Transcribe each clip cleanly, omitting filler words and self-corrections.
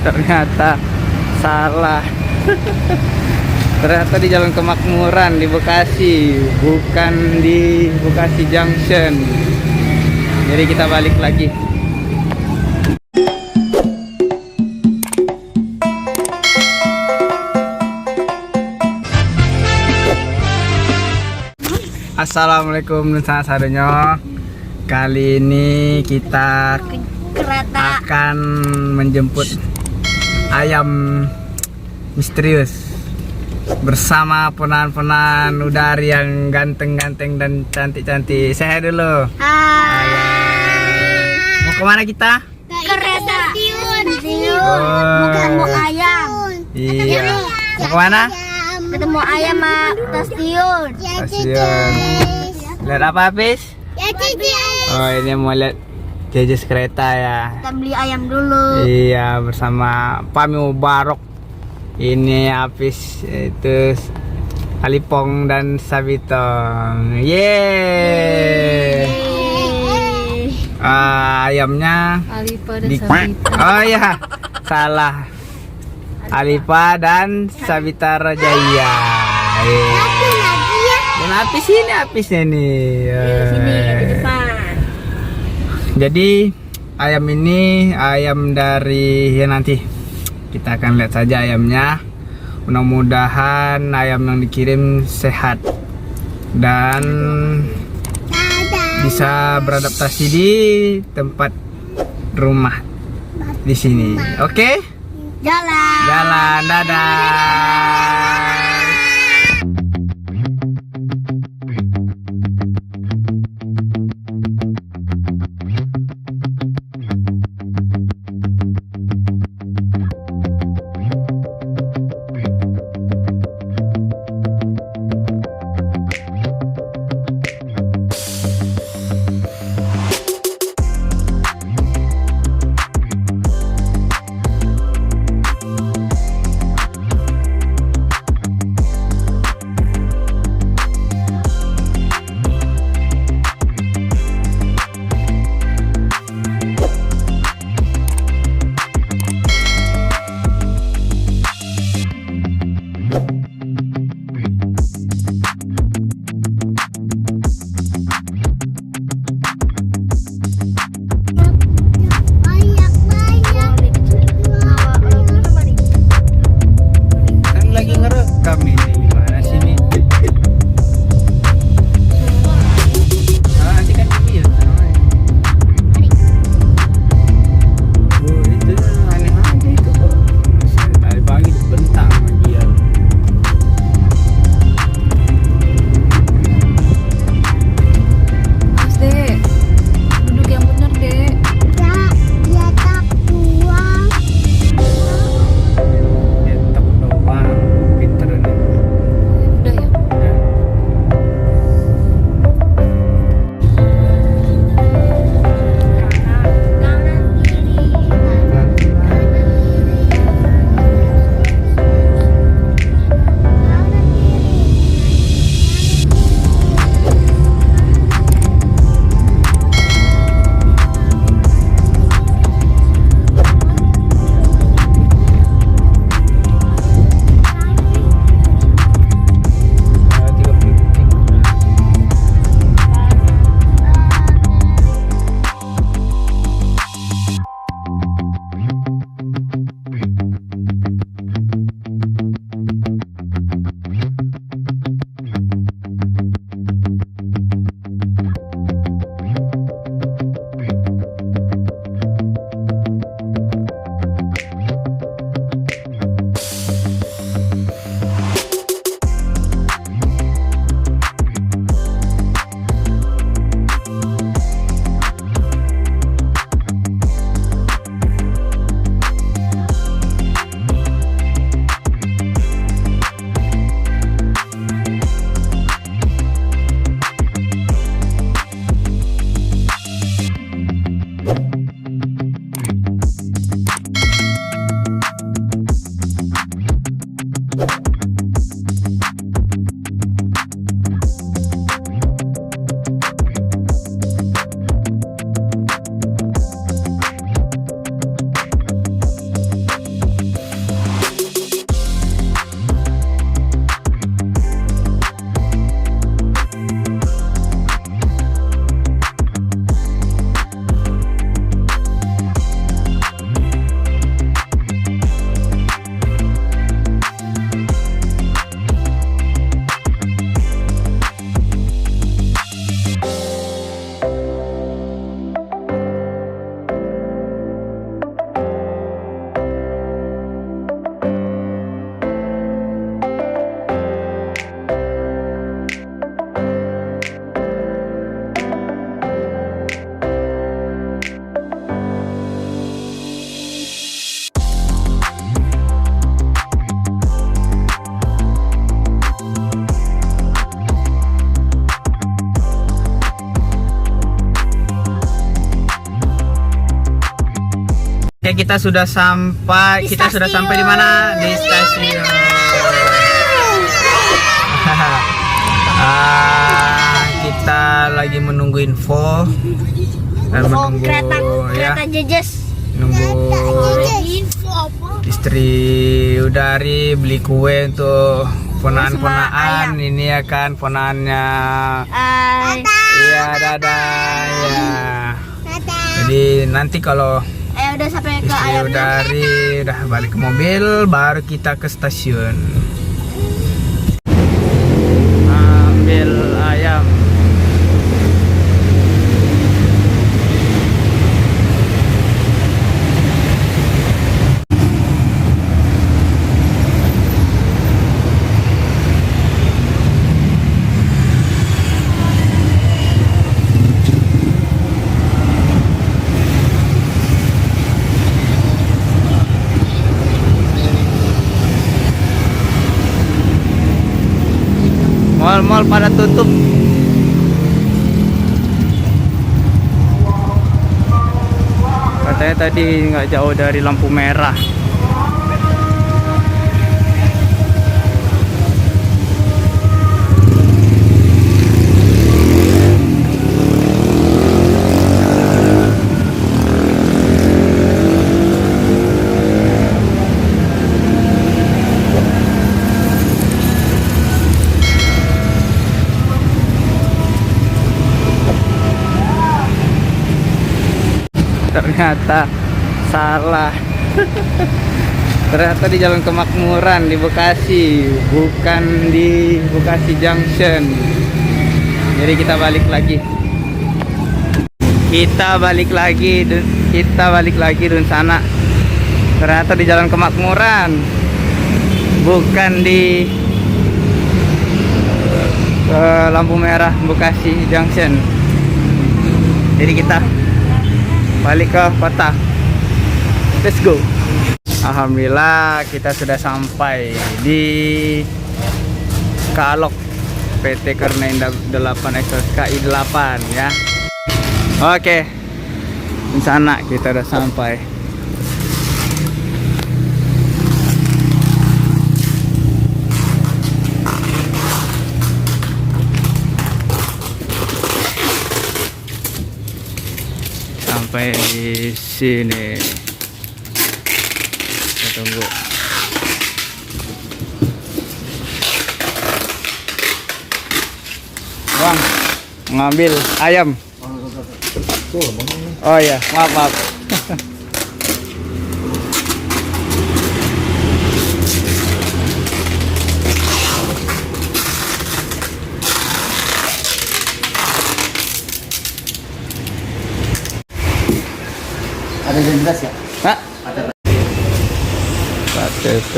Ternyata salah. Ternyata di Jalan Kemakmuran di Bekasi, bukan di Bekasi Junction. Jadi kita balik lagi. Assalamualaikum dan sahabatnya. Kali ini kita akan menjemput ayam misterius bersama penan-penan udara yang ganteng-ganteng dan cantik-cantik. Saya dulu. Hai. Mau kemana kita? Kereta stasiun. Oh. Ketemu ayam. Iya. Mau kemana? Ketemu ayam stasiun. Stasiun. Lihat apa habis? Oh, ini mau lihat jejes kereta ya. Kita beli ayam dulu. Iya, bersama Pak Mubarok. Ini Apis, itu Alipong dan Sabitong. Yeay. Ayamnya Alipa dan di... Sabita. Oh iya, salah. Alipa dan Sabita Rajaya. Dan Apis ini, Apisnya nih. Sini di depan. Jadi ayam ini ayam dari ya nanti kita akan lihat saja ayamnya. Mudah-mudahan ayam yang dikirim sehat dan bisa beradaptasi di tempat rumah di sini. Oke? Jalan, dadah. Oke, kita sudah sampai. Kita sudah sampai di mana? Di stasiun. Kita lagi menunggu info dan menunggu kereta jejes. nunggu istri Udari beli kue untuk ponaan-ponaan. Ini ya kan ponaannya. Iya, dadah ya. Jadi nanti kalau Udah sampai ke istri ayamnya. Udari udah balik ke mobil, baru kita ke stasiun ambil ayam. Mal-mal pada tutup. Katanya tadi nggak jauh dari lampu merah. Ternyata salah. Ternyata di Jalan Kemakmuran di Bekasi, bukan di Bekasi Junction. Jadi kita balik lagi. Kita balik lagi dan sana. Ternyata di Jalan Kemakmuran, bukan di lampu merah Bekasi Junction. Jadi kita balik ke kota. Let's go. Alhamdulillah kita sudah sampai di Kalok PT Karena Indah 8 KI 8 ya. Oke, di sana kita udah sampai. Sampai di sini. Kita tunggu. Bang, ngambil ayam. Oh iya, maaf. Ada jelas ya? Hah? Ada. KTP.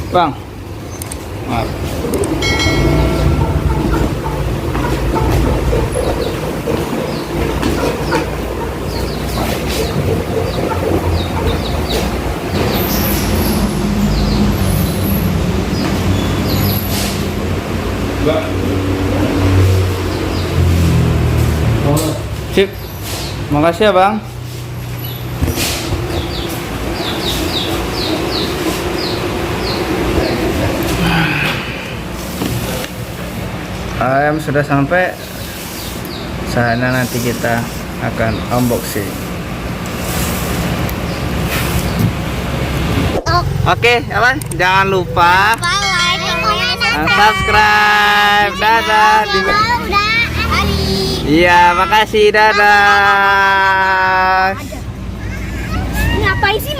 Bang. Maaf. Sip. Makasih ya, Bang. Ayam sudah sampai. Sana nanti kita akan unboxing. Oke, apa? Jangan lupa subscribe. Dadah. Iya, makasih. Dadah. Ngapain sih,